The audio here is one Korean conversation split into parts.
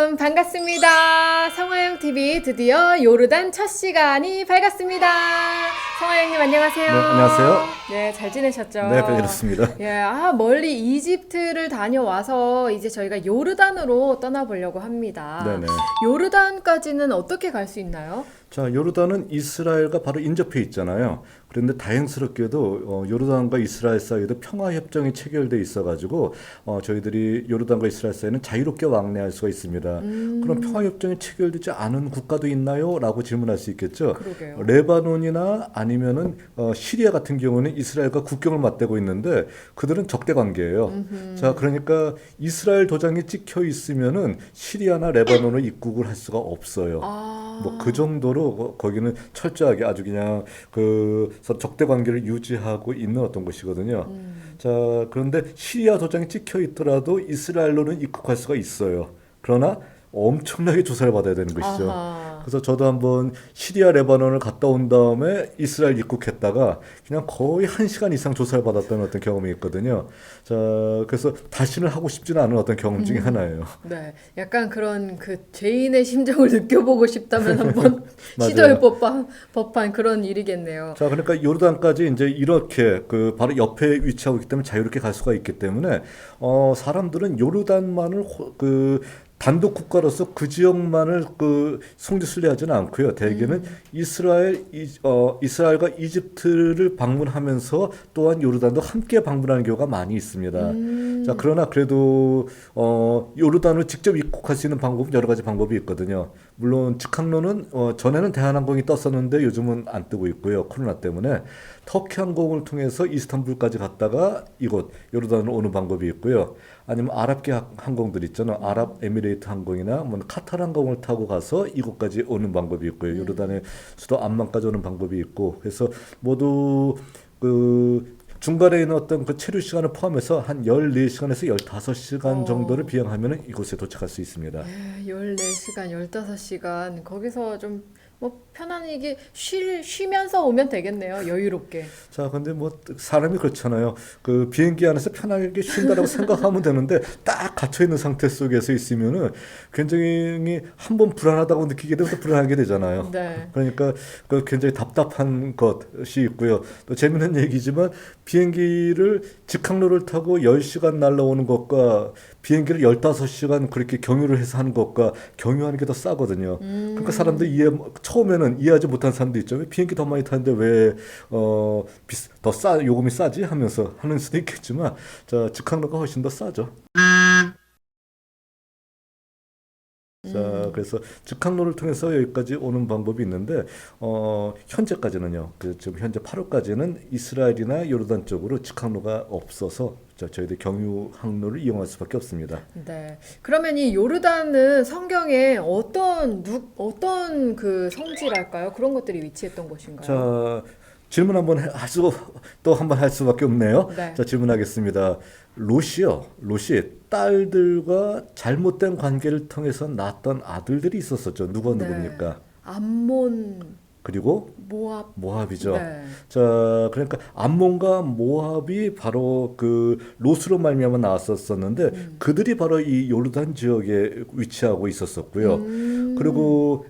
여러분 반갑습니다. 성화영TV 드디어 요르단 첫 시간이 밝았습니다. 성화영님 안녕하세요. 네, 안녕하세요. 네, 잘 지내셨죠? 네, 그렇습니다. 예, 멀리 이집트를 다녀와서 이제 저희가 요르단으로 떠나보려고 합니다. 네네. 요르단까지는 어떻게 갈 수 있나요? 자, 요르단은 이스라엘과 바로 인접해 있잖아요. 그런데 다행스럽게도 요르단과 이스라엘 사이에도 평화협정이 체결돼 있어가지고 저희들이 요르단과 이스라엘 사이에는 자유롭게 왕래할 수가 있습니다. 그럼 평화협정이 체결되지 않은 국가도 있나요? 라고 질문할 수 있겠죠. 그러게요. 레바논이나 아니면은 시리아 같은 경우는 이스라엘과 국경을 맞대고 있는데 그들은 적대 관계예요. 자, 그러니까 이스라엘 도장이 찍혀 있으면은 시리아나 레바논을 입국을 할 수가 없어요. 뭐 그 정도로 거기는 철저하게 아주 그냥 그 서로 적대 관계를 유지하고 있는 어떤 곳이거든요. 자, 그런데 시리아 도장이 찍혀 있더라도 이스라엘로는 입국할 수가 있어요. 그러나 엄청나게 조사를 받아야 되는 것이죠. 아하. 그래서 저도 한번 시리아 레바논을 갔다 온 다음에 이스라엘 입국했다가 그냥 거의 1시간 이상 조사를 받았던 어떤 경험이 있거든요. 자, 그래서 다시는 하고 싶지는 않은 어떤 경험 중에 하나예요. 네, 약간 그런 그 죄인의 심정을 느껴보고 싶다면 한번 맞아요. 시도해 법한 그런 일이겠네요. 자, 그러니까 요르단까지 이제 이렇게 그 바로 옆에 위치하고 있기 때문에 자유롭게 갈 수가 있기 때문에 사람들은 요르단만을 그 단독 국가로서 그 지역만을 그 송지순례하지는 않고요. 대개는 이스라엘과 이집트를 방문하면서 또한 요르단도 함께 방문하는 경우가 많이 있습니다. 자, 그러나 그래도 요르단을 직접 입국할 수 있는 방법은 여러 가지 방법이 있거든요. 물론 직항로는 전에는 대한항공이 떴었는데 요즘은 안 뜨고 있고요. 코로나 때문에 터키 항공을 통해서 이스탄불까지 갔다가 이곳 요르단으로 오는 방법이 있고요. 아니면 아랍계 항공들 있잖아요. 아랍에미레이트 항공이나 뭐 카타르 항공을 타고 가서 이곳까지 오는 방법이 있고요. 요르단의 수도 암만까지 오는 방법이 있고, 그래서 모두 그 중간에 있는 어떤 그 체류 시간을 포함해서 한 14시간에서 15시간 정도를 비행하면 이곳에 도착할 수 있습니다. 14시간, 15시간 거기서 좀 뭐 편안하게 쉬면서 오면 되겠네요. 여유롭게. 자, 근데 뭐 사람이 그렇잖아요. 그 비행기 안에서 편하게 쉰다라고 생각하면 되는데 딱 갇혀 있는 상태 속에서 있으면은 굉장히 한번 불안하다고 느끼게 되면 또 불안하게 되잖아요. 네. 그러니까 그 굉장히 답답한 것이 있고요. 또 재밌는 얘기지만 비행기를 직항로를 타고 10시간 날라오는 것과 비행기를 15시간 그렇게 경유를 해서 하는 것과 경유하는 게 더 싸거든요. 그러니까 사람들이 처음에는 이해하지 못한 사람도 있죠. 왜 비행기 더 많이 타는데 왜 요금이 싸지 하면서 하는 수도 있겠지만, 자, 직항로가 훨씬 더 싸죠. 자, 그래서 직항로를 통해서 여기까지 오는 방법이 있는데, 현재까지는요, 지금 현재 8월까지는 이스라엘이나 요르단 쪽으로 직항로가 없어서 저희들 경유 항로를 이용할 수밖에 없습니다. 네. 그러면 이 요르단은 성경에 어떤 그 성지랄까요? 그런 것들이 위치했던 곳인가요? 자, 질문 한번 또 한 번 할 수밖에 없네요. 네. 자, 질문하겠습니다. 롯이 딸들과 잘못된 관계를 통해서 낳았던 아들들이 있었었죠. 누굽니까? 암몬, 그리고 모압. 모압이죠. 네. 자, 그러니까 암몬과 모압이 바로 그 롯으로 말미암아 나왔었는데 그들이 바로 이 요르단 지역에 위치하고 있었었고요. 그리고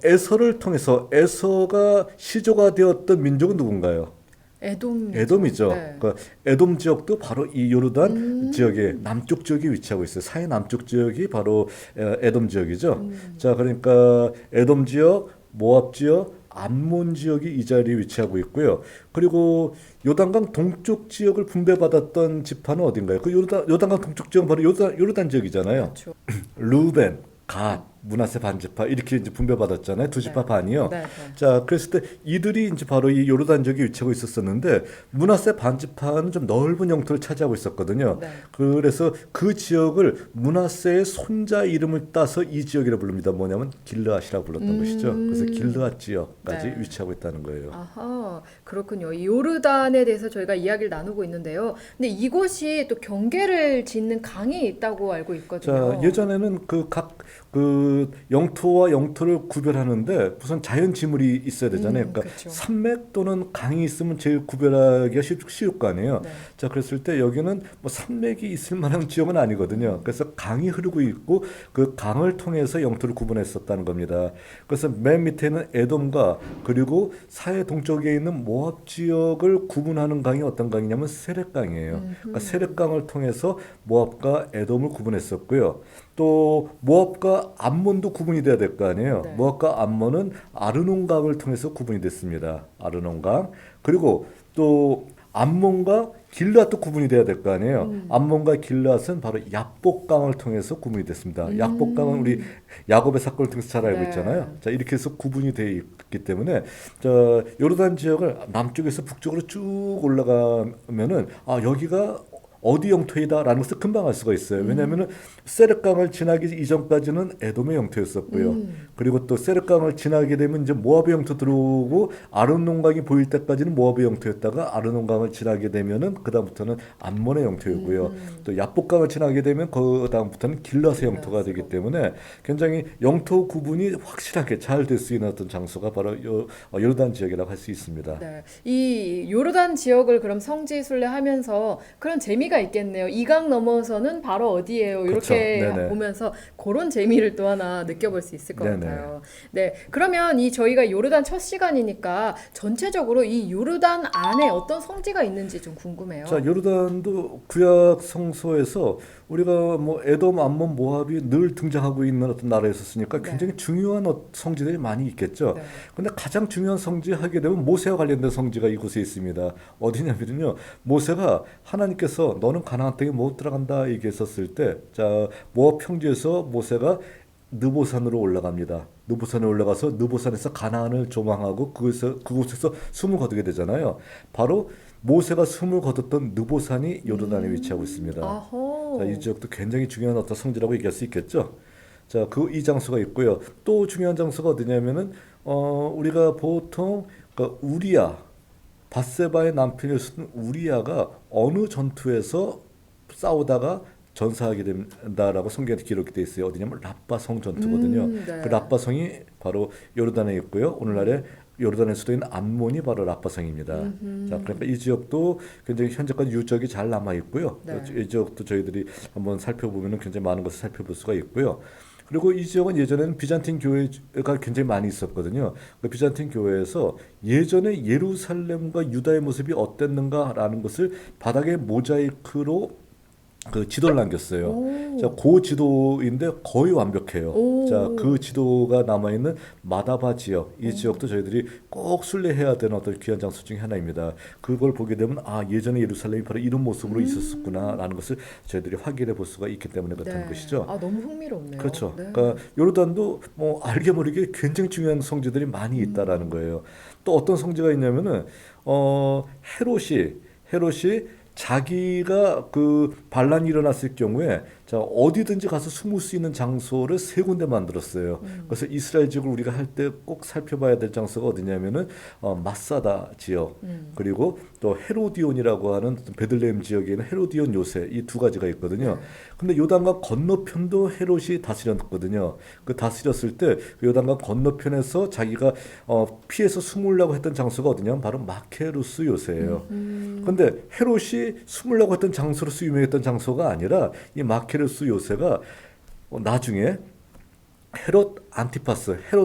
에서를 통해서 에서가 시조가 되었던 민족은 누군가요? 에돔이죠. 네. 그러니까 에돔 지역도 바로 이 요르단 지역의 남쪽 지역에 위치하고 있어요. 사해 남쪽 지역이 바로 에돔 지역이죠. 자, 그러니까 에돔 지역, 모압 지역, 암몬 지역이 이 자리에 위치하고 있고요. 그리고 요단강 동쪽 지역을 분배받았던 지파는 어딘가요? 그 요단강 동쪽 지역은 바로 요르단 지역이잖아요. 그렇죠. 루벤, 갓, 므낫세 반지파 이렇게 이제 분배받았잖아요. 두 지파 네. 반이요. 네. 자, 그랬을 때 이들이 이제 바로 이 요르단 지역에 위치하고 있었었는데 므낫세 반지파는 좀 넓은 영토를 차지하고 있었거든요. 네. 그래서 그 지역을 므낫세의 손자 이름을 따서 이 지역이라 부릅니다. 뭐냐면 길르앗이라고 불렀던 것이죠. 그래서 길르앗 지역까지 네. 위치하고 있다는 거예요. 아하. 그렇군요. 이 요르단에 대해서 저희가 이야기를 나누고 있는데요. 근데 이곳이 또 경계를 짓는 강이 있다고 알고 있거든요. 자, 예전에는 그 각 그 영토와 영토를 구별하는데 우선 자연 지물이 있어야 되잖아요. 그러니까 그렇죠. 산맥 또는 강이 있으면 제일 구별하기가 쉬울 거 아니에요. 네. 자, 그랬을 때 여기는 뭐 산맥이 있을 만한 지역은 아니거든요. 그래서 강이 흐르고 있고 그 강을 통해서 영토를 구분했었다는 겁니다. 그래서 맨 밑에는 에돔과 그리고 사해 동쪽에 있는 모압 지역을 구분하는 강이 어떤 강이냐면 세렛강이에요. 그러니까 세렛강을 통해서 모압과 에돔을 구분했었고요. 또 모압과 암몬도 구분이 돼야 될 거 아니에요. 네. 모압과 암몬은 아르논강을 통해서 구분이 됐습니다. 아르논강. 그리고 또 암몬과 길앗도 구분이 돼야 될 거 아니에요. 암몬과 길앗은 바로 야복강을 통해서 구분이 됐습니다. 야복강은 우리 야곱의 사건을 통해서 잘 알고 네. 있잖아요. 자, 이렇게 해서 구분이 되어 있기 때문에 자, 요르단 지역을 남쪽에서 북쪽으로 쭉 올라가면은 아, 여기가 어디 영토이다라는 것을 금방 알 수가 있어요. 왜냐하면은 세렛강을 지나기 이전까지는 에돔의 영토였었고요. 그리고 또 세렛강을 지나게 되면 이제 모압의 영토 들어오고 아르논강이 보일 때까지는 모압의 영토였다가 아르논강을 지나게 되면은 그 다음부터는 암몬의 영토였고요. 또 야복강을 지나게 되면 그 다음부터는 길앗의 영토가 되기 때문에 굉장히 영토 구분이 확실하게 잘 될 수 있는 어떤 장소가 바로 요르단 지역이라고 할 수 있습니다. 네. 이 요르단 지역을 그럼 성지순례하면서 그런 재미가 있겠네요. 이 강 넘어서는 바로 어디예요? 그렇죠. 이렇게 네네. 보면서 그런 재미를 또 하나 느껴볼 수 있을 것 네네. 같아요. 네. 그러면 이 저희가 요르단 첫 시간이니까 전체적으로 이 요르단 안에 어떤 성지가 있는지 좀 궁금해요. 자, 요르단도 구약 성서에서 우리가 뭐 에돔, 암몬, 모압이 늘 등장하고 있는 어떤 나라였었으니까 네. 굉장히 중요한 성지들이 많이 있겠죠. 네. 근데 가장 중요한 성지 하게 되면 모세와 관련된 성지가 이곳에 있습니다. 어디냐면요. 모세가 하나님께서 너는 가나안 땅에 못 들어간다 얘기했었을 때, 자, 모압 평지에서 모세가 느보산으로 올라갑니다. 느보산에 올라가서 느보산에서 가나안을 조망하고 그곳에서 숨을 거두게 되잖아요. 바로 모세가 숨을 거뒀던 느보산이 요르단에 위치하고 있습니다. 아호. 자, 이 지역도 굉장히 중요한 어떤 성지라고 얘기할 수 있겠죠. 자, 이 장소가 있고요. 또 중요한 장소가 어디냐면은 우리가 보통 그 우리야 밧세바의 남편이었던 우리야가 어느 전투에서 싸우다가 전사하게 된다라고 성경에 기록이 되어 있어요. 어디냐면 라빠성 전투거든요. 네. 그 라빠성이 바로 요르단에 있고요. 오늘날에 요르단의 수도인 암몬이 바로 라빠성입니다. 자, 그러니까 이 지역도 굉장히 현재까지 유적이 잘 남아 있고요. 네. 이 지역도 저희들이 한번 살펴보면은 굉장히 많은 것을 살펴볼 수가 있고요. 그리고 이 지역은 예전에는 비잔틴 교회가 굉장히 많이 있었거든요. 그 비잔틴 교회에서 예전에 예루살렘과 유다의 모습이 어땠는가라는 것을 바닥에 모자이크로 그 지도를 남겼어요. 오. 자, 그 지도인데 거의 완벽해요. 오. 자, 그 지도가 남아있는 마다바 지역, 이 지역도 저희들이 꼭 순례해야 되는 어떤 귀한 장소 중에 하나입니다. 그걸 보게 되면 아, 예전에 예루살렘이 바로 이런 모습으로 있었구나라는 것을 저희들이 확인해 볼 수가 있기 때문에 그렇다는 네. 것이죠. 아, 너무 흥미롭네요. 그렇죠. 네. 그러니까 요르단도 뭐 알게 모르게 굉장히 중요한 성지들이 많이 있다라는 거예요. 또 어떤 성지가 있냐면은 헤롯이 자기가 그 반란이 일어났을 경우에 자, 어디든지 가서 숨을 수 있는 장소를 세 군데 만들었어요. 그래서 이스라엘 지역을 우리가 할 때 꼭 살펴봐야 될 장소가 어디냐면은 마사다 지역 그리고 또 헤로디온이라고 하는 베들레헴 지역에 있는 헤로디온 요새 이 두 가지가 있거든요. 근데 요단강 건너편도 헤롯이 다스렸거든요. 그 다스렸을 때 그 요단강 건너편에서 자기가 피해서 숨으려고 했던 장소가 어디냐면 바로 마케루스 요새예요. 근데 헤롯이 숨으려고 했던 장소로서 유명했던 장소가 아니라 이 마케루스 요새가 나중에 헤롯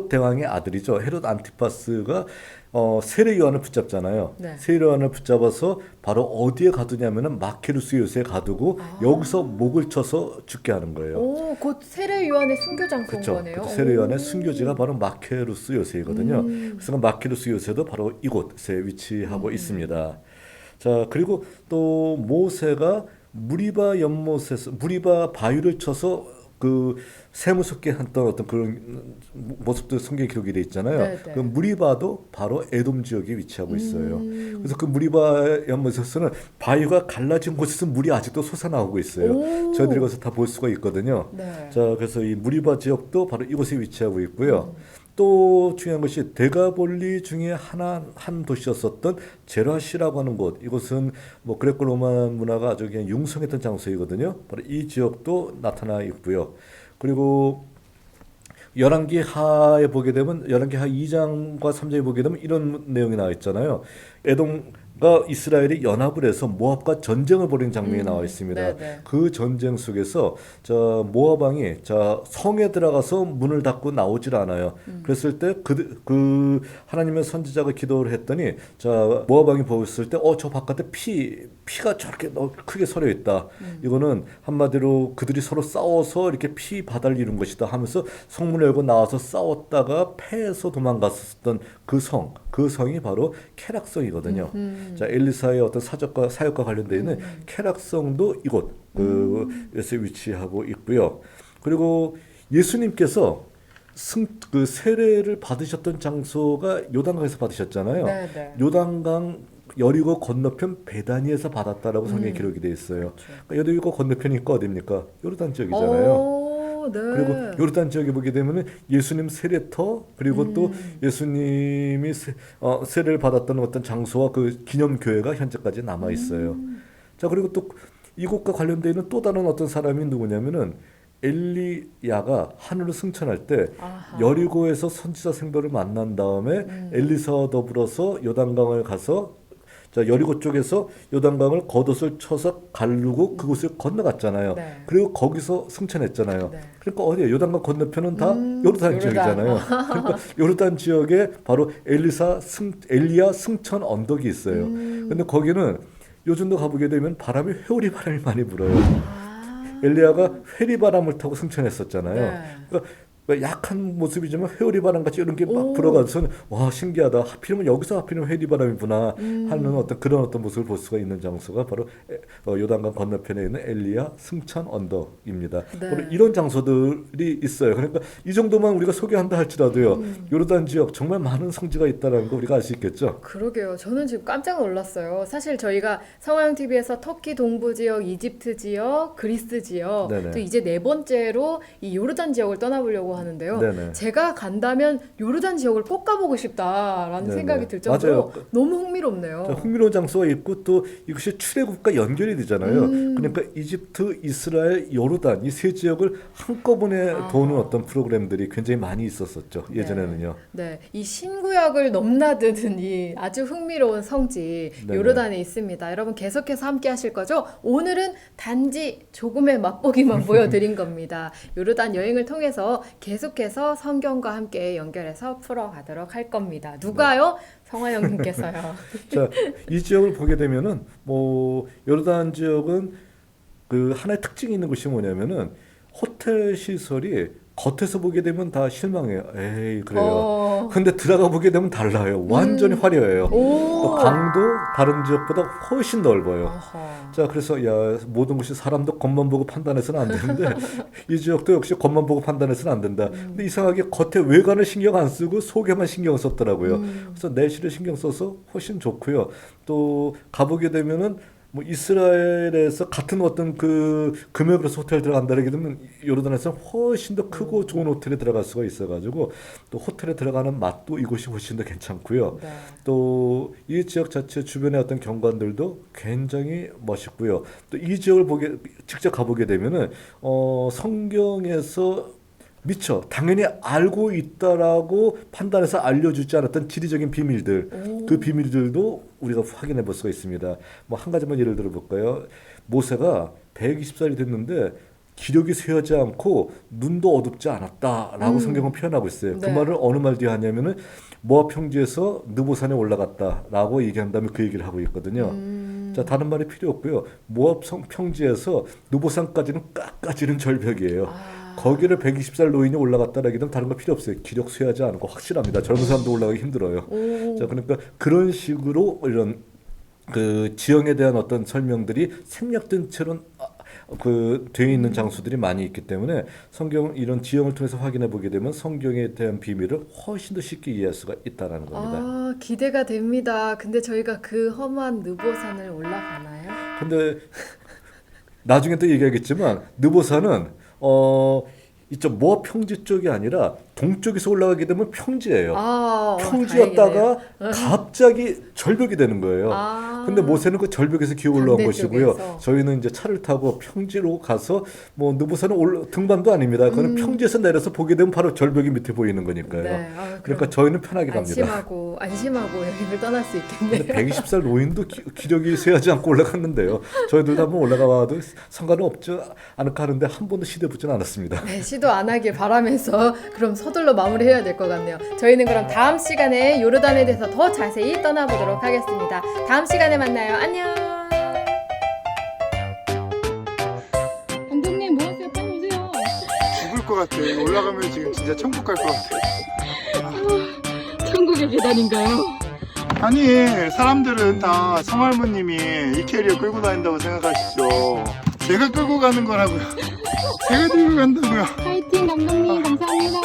대왕의 아들이죠. 헤롯 안티파스가 세례 요한을 붙잡잖아요. 네. 세례 요한을 붙잡아서 바로 어디에 가두냐면은 마케루스 요새에 가두고 여기서 목을 쳐서 죽게 하는 거예요. 오, 곧 세례 요한의 순교 장소인 그렇죠. 거네요. 세례 요한의 오. 순교지가 바로 마케루스 요새이거든요. 그래서 마케루스 요새도 바로 이곳에 위치하고 있습니다. 자, 그리고 또 모세가 무리바 바위를 쳐서 그 쇠무섭게 했던 어떤 그런 모습도 성경에 기록이 돼 있잖아요. 네네. 그 무리바도 바로 에돔 지역에 위치하고 있어요. 그래서 그 무리바 연못에서는 바위가 갈라진 곳에서 물이 아직도 솟아나오고 있어요. 오. 저희들이 가서 다 볼 수가 있거든요. 네. 자, 그래서 이 무리바 지역도 바로 이곳에 위치하고 있고요. 또 중요한 것이 데가볼리 중에 한 도시였었던 제라시라고 하는 곳. 이곳은 뭐 그레코 로마 문화가 아주 그냥 융성했던 장소이거든요. 바로 이 지역도 나타나 있고요. 그리고 열왕기 하에 보게 되면 열왕기 하 2장과 3장에 보게 되면 이런 내용이 나와 있잖아요. 에돔과 이스라엘이 연합을 해서 모압과 전쟁을 벌인 장면이 나와 있습니다. 네네. 그 전쟁 속에서 모압 왕이 성에 들어가서 문을 닫고 나오질 않아요. 그랬을 때 그 하나님의 선지자가 기도를 했더니 모압 왕이 보였을 때 저 바깥에 피가 저렇게 크게 서려 있다. 이거는 한마디로 그들이 서로 싸워서 이렇게 피 바다를 이룬 것이다 하면서 성문을 열고 나와서 싸웠다가 패해서 도망갔었던 그 성이 바로 케락성이거든요. 엘리사의 어떤 사역과 관련되어 있는 케락성도 이곳 에서 위치하고 있고요. 그리고 예수님께서 그 세례를 받으셨던 장소가 요단강에서 받으셨잖아요. 네네. 요단강 여리고 건너편 베다니에서 받았다라고 성경에 기록이 되어 있어요. 그러니까 여리고 건너편이니까 어디입니까? 요르단 지역이잖아요. 오, 네. 그리고 요르단 지역에 보게 되면은 예수님 세례터 그리고 또 예수님이 세례를 받았던 어떤 장소와 그 기념 교회가 현재까지 남아 있어요. 자, 그리고 또 이곳과 관련되어 있는 또 다른 어떤 사람이 누구냐면은 엘리야가 하늘을 승천할 때 아하. 여리고에서 선지자 생도를 만난 다음에 엘리사와 더불어서 요단강을 가서 여리고 쪽에서 요단강을 겉옷을 쳐서 가르고 그곳을 건너갔잖아요. 네. 그리고 거기서 승천했잖아요. 네. 그러니까 어디에 요단강 건너편은 다 요르단 요르단. 지역이잖아요. 그러니까 요르단 지역에 바로 엘리야 승천 언덕이 있어요. 근데 거기는 요즘도 가보게 되면 회오리 바람이 많이 불어요. 아. 엘리야가 회리바람을 타고 승천했었잖아요. 네. 그러니까 약한 모습이지만 회오리바람 같이 이런 게 막 오. 불어가서 와 신기하다. 하필이면 회리바람이구나 하는 그런 어떤 모습을 볼 수가 있는 장소가 바로 요단강 건너편에 있는 엘리야 승천 언덕입니다. 네. 바로 이런 장소들이 있어요. 그러니까 이 정도만 우리가 소개한다 할지라도요. 요르단 지역 정말 많은 성지가 있다는 거 우리가 알 수 있겠죠. 그러게요. 저는 지금 깜짝 놀랐어요. 사실 저희가 성화영 TV에서 터키 동부 지역, 이집트 지역, 그리스 지역, 네네. 또 이제 네 번째로 이 요르단 지역을 떠나보려고 하는데요. 네네. 제가 간다면 요르단 지역을 꼭 가보고 싶다라는 네네. 생각이 들 정도로 맞아요. 너무 흥미롭네요. 흥미로운 장소가 있고 또 이것이 출애굽과 연결이 되잖아요. 그러니까 이집트, 이스라엘, 요르단 이 세 지역을 한꺼번에 도는 어떤 프로그램들이 굉장히 많이 있었었죠. 예전에는요. 네, 이 신구역을 넘나드는 이 아주 흥미로운 성지 네네. 요르단에 있습니다. 여러분 계속해서 함께 하실 거죠? 오늘은 단지 조금의 맛보기만 보여드린 겁니다. 요르단 여행을 통해서 계속해서 성경과 함께 연결해서 풀어가도록 할 겁니다. 누가요? 성화영님께서요. 자, 이 지역을 보게 되면은 요르단 지역은 그 하나의 특징이 있는 것이 뭐냐면은 호텔 시설이 겉에서 보게 되면 다 실망해요. 에이, 그래요. 근데 들어가 보게 되면 달라요. 완전히 화려해요. 오. 또 방도 다른 지역보다 훨씬 넓어요. 어허. 자, 그래서 모든 것이 사람도 겉만 보고 판단해서는 안 되는데 이 지역도 역시 겉만 보고 판단해서는 안 된다. 근데 이상하게 겉에 외관을 신경 안 쓰고 속에만 신경을 썼더라고요. 그래서 내실을 신경 써서 훨씬 좋고요. 또 가보게 되면은 이스라엘에서 같은 어떤 그 금액으로서 호텔 들어간다게 되면 요르단에서 훨씬 더 크고 좋은 호텔에 들어갈 수가 있어가지고 또 호텔에 들어가는 맛도 이곳이 훨씬 더 괜찮고요. 네. 또 이 지역 자체 주변의 어떤 경관들도 굉장히 멋있고요. 또 이 지역을 직접 가보게 되면은 성경에서 미처 당연히 알고 있다라고 판단해서 알려주지 않았던 지리적인 비밀들, 그 비밀들도 우리가 확인해 볼 수가 있습니다. 한 가지만 예를 들어 볼까요? 모세가 120살이 됐는데 기력이 쇠하지 않고 눈도 어둡지 않았다라고 성경은 표현하고 있어요. 그 네. 말을 어느 말 뒤에 하냐면은 모압 평지에서 느보산에 올라갔다라고 얘기한 다음에 그 얘기를 하고 있거든요. 자, 다른 말이 필요 없고요. 모압 평지에서 느보산까지는 깎아지는 절벽이에요. 거기를 120살 노인이 올라갔다라기 되면 다른 거 필요 없어요. 기력 쇠하지 않은 거 확실합니다. 젊은 사람도 올라가기 힘들어요. 자, 그러니까 그런 식으로 이런 그 지형에 대한 어떤 설명들이 생략된 채로 되어 있는 장소들이 많이 있기 때문에 성경 이런 지형을 통해서 확인해 보게 되면 성경에 대한 비밀을 훨씬 더 쉽게 이해할 수가 있다라는 겁니다. 아, 기대가 됩니다. 근데 저희가 그 험한 느보산을 올라가나요? 근데 나중에 또 얘기하겠지만 느보산은 이쪽 모압 평지 쪽이 아니라 동쪽에서 올라가게 되면 평지예요. 아, 평지였다가 갑자기 절벽이 되는 거예요. 아. 근데 모세는 그 절벽에서 기어 올라온 것이고요. 반대쪽에서. 저희는 이제 차를 타고 평지로 가서 뭐 느보산은 등반도 아닙니다. 그거는 평지에서 내려서 보게 되면 바로 절벽이 밑에 보이는 거니까요. 네. 아, 그러니까 저희는 편하게 갑니다. 안심하고 여행을 떠날 수 있겠네요. 근데 120살 노인도 기력이 쇠하지 않고 올라갔는데요. 저희들도 한번 올라가 봐도 상관은 없지 않을까 하는데 한 번도 시대 붙지는 않았습니다. 네, 시도 안 하길 바라면서 그럼 서둘러 마무리해야 될 것 같네요. 저희는 그럼 다음 시간에 요르단에 대해서 더 자세히 떠나보도록 하겠습니다. 다음 시간에 만나요. 안녕. 감독님 뭐 하세요? 빨리 오세요. 죽을 것 같아. 올라가면 지금 진짜 천국 갈 것 같아. 천국의 계단인가요? 아니, 사람들은 다 성할머님이 이 캐리어 끌고 다닌다고 생각하시죠. 제가 끌고 가는 거라고요. 제가 들고 간다고요. 파이팅 감독님 감사합니다.